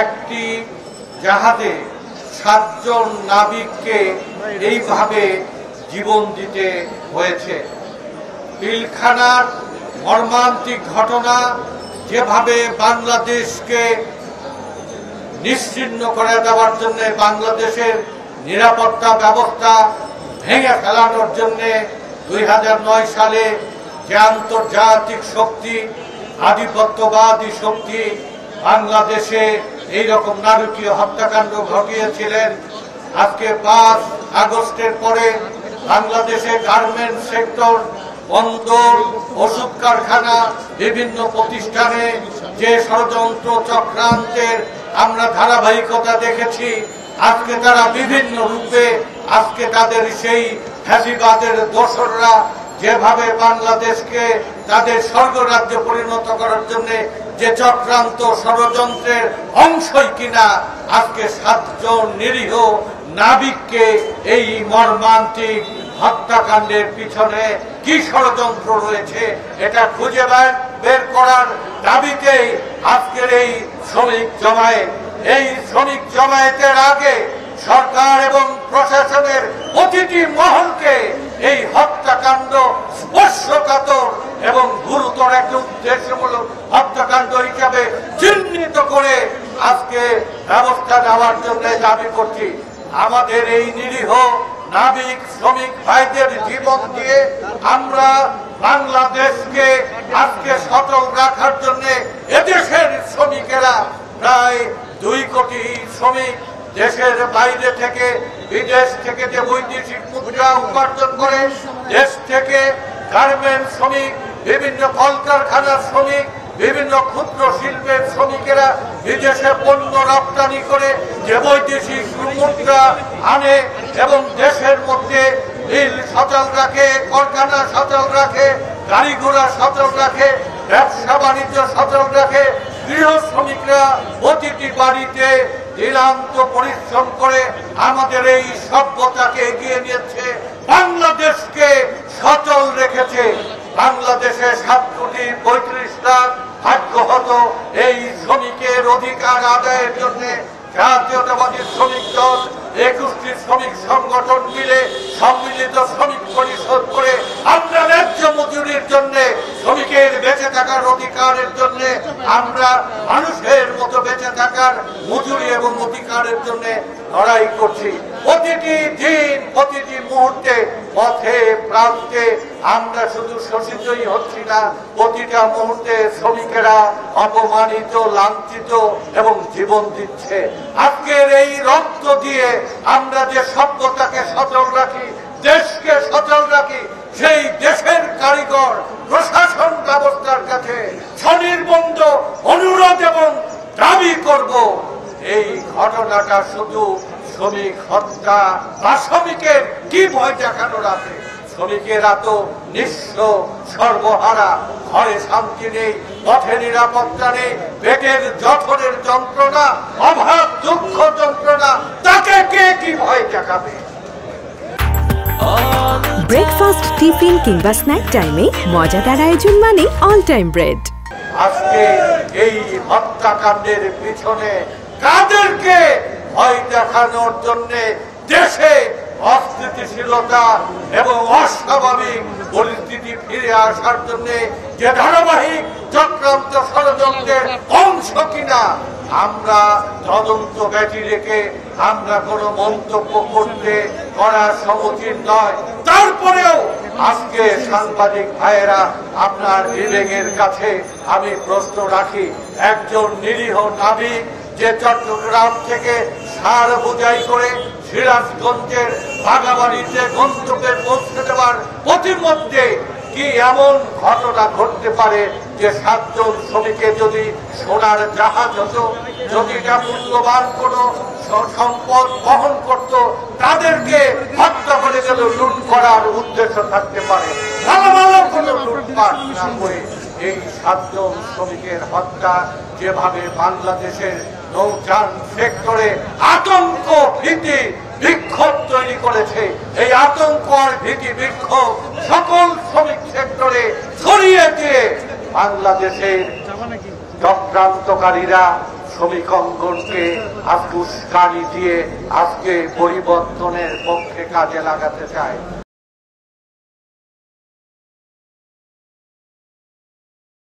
একটি জাহাজে 7 জন নাবিককে এইভাবে জীবন দিতে হয়েছে। পিলখানার মর্মান্তিক ঘটনা যেভাবে বাংলাদেশকে নিশ্চিহ্ন করে দেওয়ার জন্য, বাংলাদেশের নিরাপত্তা ব্যবস্থা ভেঙে ফেলানোর জন্য 2009 সালে যে আন্তর্জাতিক শক্তি, আধিপত্যবাদী শক্তি বাংলাদেশে এইরকম নারকীয় হত্যাকাণ্ড ঘটিয়েছিলেন, আজকে 5 আগস্টের পরে বাংলাদেশে গার্মেন্টস সেক্টর, বন্দর, ওষুধ কারখানা, বিভিন্ন প্রতিষ্ঠানে যে ষড়যন্ত্র চক্রান্তের আমরা ধারাবাহিকতা দেখেছি, আজকে তারা বিভিন্ন রূপে, আজকে তাদের সেই ফ্যাসিবাদের দোসররা যেভাবে বাংলাদেশকে তাদের স্বর্গরাজ্যে পরিণত করার জন্য যে চক্রান্ত ষড়যন্ত্রের অংশই কিনা আজকে 7 জন নিরীহ নাবিককে এই মর্মান্তিক হত্যাকাণ্ডের পিছনে কি ষড়যন্ত্র রয়েছে এটা খুঁজে বের করার দাবিতেই আজকের এই শ্রমিক জমায়েত। এই শ্রমিক জমায়েতের আগে সরকার এবং প্রশাসনের প্রতিটি মহলকে এই হত্যাকাণ্ড স্পর্শকাতর এবং গুরুতর একটি উদ্দেশ্যমূলক হত্যাকাণ্ড হিসাবে চিহ্নিত করে আজকে ব্যবস্থা নেওয়ার জন্য দাবি করছি। আমাদের এই নিরীহ নাবিক শ্রমিক ভাইদের জীবন দিয়ে আমরা বাংলাদেশকে আজকে সচল রাখার জন্য এদেশের শ্রমিকেরা প্রায় 2 কোটি শ্রমিক দেশের বাইরে থেকে, বিদেশ থেকে যে বৈদেশিক মুদ্রা উপার্জন করে, দেশ থেকে গার্মেন্টস শ্রমিক, বিভিন্ন কলকারখানার শ্রমিক, বিভিন্ন ক্ষুদ্র শিল্পের শ্রমিকেরা বিদেশে পণ্য রপ্তানি করে যে বৈদেশিক মুদ্রা আনে এবং দেশের মধ্যে মিল সচল রাখে, কারখানা সচল রাখে, গাড়ি ঘোড়া সচল রাখে, ব্যবসা বাণিজ্য সচল রাখে। গৃহ শ্রমিকরা প্রতিটি বাড়িতে দিনান্ত পরিশ্রম করে আমাদের এই সভ্যতাকে এগিয়ে নিয়েছে, বাংলাদেশকে সচল রেখেছে। বাংলাদেশে 7 কোটি 35 লাখ ভাগ্যহত এই শ্রমিকের অধিকার আদায়ের জন্য জাতীয়তাবাদী শ্রমিক দল 21টি শ্রমিক সংগঠন মিলে সম্মিলিত শ্রমিক পরিষদ করে আমরা ন্যায্য মজুরির জন্য, শ্রমিকের বেঁচে থাকার অধিকারের জন্য, আমরা মানুষের মতো বেঁচে থাকার মজুরি এবং অধিকারের জন্য লড়াই করছি। প্রতিটি দিন, প্রতিটি মুহূর্তে, পথে প্রান্তে আমরা শুধু শোষিতই হচ্ছি না, প্রতিটা মুহূর্তে শ্রমিকেরা অপমানিত, লাঞ্ছিত এবং জীবন দিচ্ছে। আজকের এই রক্ত দিয়ে আমরা যে সভ্যতাকে সচল রাখি, দেশকে সচল রাখি, সেই দেশের কারিগর প্রশাসন ব্যবস্থার কাছে স্বনির্বন্ধ অনুরোধ এবং দাবি করব, এই ঘটনাটা শুধু শ্রমিক হত্যা বা শ্রমিকের কি ভয় দেখানোর আছে? শ্রমিকেরা তো নিঃস্ব, সর্বহারা, ঘরে শান্তি নেই, পথে নিরাপত্তা নেই, পেটের জঠরের যন্ত্রণা, অভাব, দুঃখ যন্ত্রণা, তাকে কে কি ভয় দেখাবে? ব্রেকফাস্ট, টিফিন কিংবা স্ন্যাক টাইমে মজাদার আয়োজন মানে অল টাইম ব্রেড। আজকে এই হত্যাকাণ্ডের পিছনে কাদেরকে ভয় দেখানোর জন্য দেশে অস্থিতিশীলতা এবং অস্বাভাবিক পরিস্থিতি ফিরে আসার জন্য যে ধারাবাহিক চক্রান্ত ষড়যন্ত্রের অংশ কিনা আমরা তদন্ত ব্যতি রেখে আমরা কোনো মন্তব্য করা সমীচীন নয়। তারপরেও আজকে সাংবাদিক ভাইয়েরা, আপনার বিবেকের কাছে আমি প্রশ্ন রাখি, একজন নিরীহ নাবিক যে চট্টগ্রাম থেকে সার বোঝাই করে সিরাজগঞ্জের বাগাবাড়িতে গন্তব্যে পৌঁছে দেওয়ার প্রতিমধ্যে কি এমন ঘটনা ঘটতে পারে যে 7 জন শ্রমিকের যদি সোনার জাহাজ হতো, যদি এটা মূল্যবান কোনো সম্পদ বহন করত, তাদেরকে হত্যা করে যেন লুট করার উদ্দেশ্য থাকতে পারে, ভালো ভালো কোনো লুটপাট না করে এই 7 জন শ্রমিকের হত্যা যেভাবে বাংলাদেশের নৌযান সেক্টরে আতঙ্ক, ভীতি, বিক্ষোভ তৈরি করেছে, এই আতঙ্ক আর ভীতি বিক্ষোভ সকল শ্রমিক সেক্টরে ছড়িয়ে দিয়ে বাংলাদেশের চক্রান্তকারীরা শ্রমিক অঙ্গনকে আজকে উস্কানি দিয়ে আজকে পরিবর্তনের পক্ষে কাজে লাগাতে চায়।